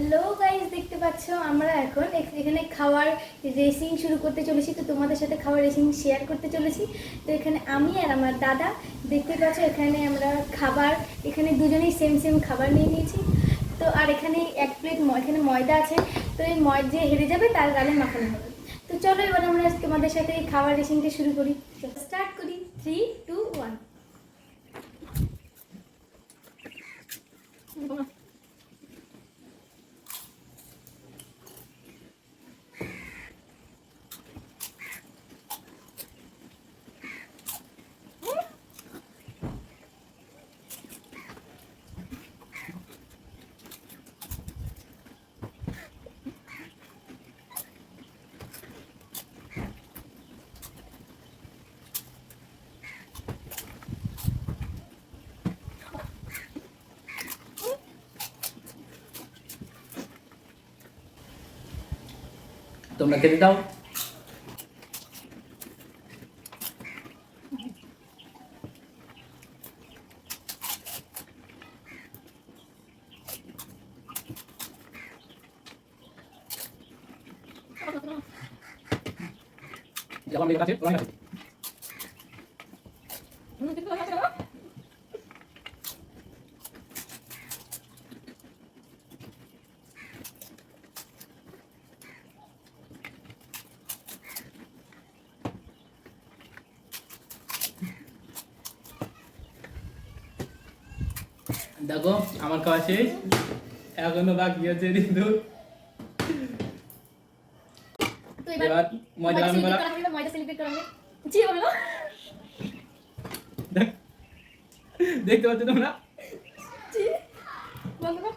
Hello guys, দেখতে পাচ্ছ আমরা এখন এখানে খাওয়ার রেসিং শুরু করতে চলেছি। তো তোমাদের সাথে খাওয়ার রেসিং শেয়ার করতে চলেছি। তো এখানে আমি আর আমার দাদা, দেখতে পাচ্ছ এখানে আমরা খাবার, এখানে দুজনেই সেম সেম খাবার নিয়ে নিয়েছি। তো আর এখানে এক প্লেট এখানে ময়দা আছে। তো এই ময়দা যে হেরে যাবে তার গালে মাখানো হবে। তো চলো এবার আমরা তোমাদের সাথে এই খাবার রেসিংটা শুরু করি। স্টার্ট করি। 3, 2, 1। তোমরা খেতে দাও। যখন মেয়ে কাছে তোমার কাছে দেখো আমার খাওয়া শেষ, এখনো বাকি আছে কিন্তু এবার মজা লাগানো করা। ময়দা সেলিব্রেট করা হবে। জি বলো। দেখতে পাচ্ছ তোমরা? জি বলো।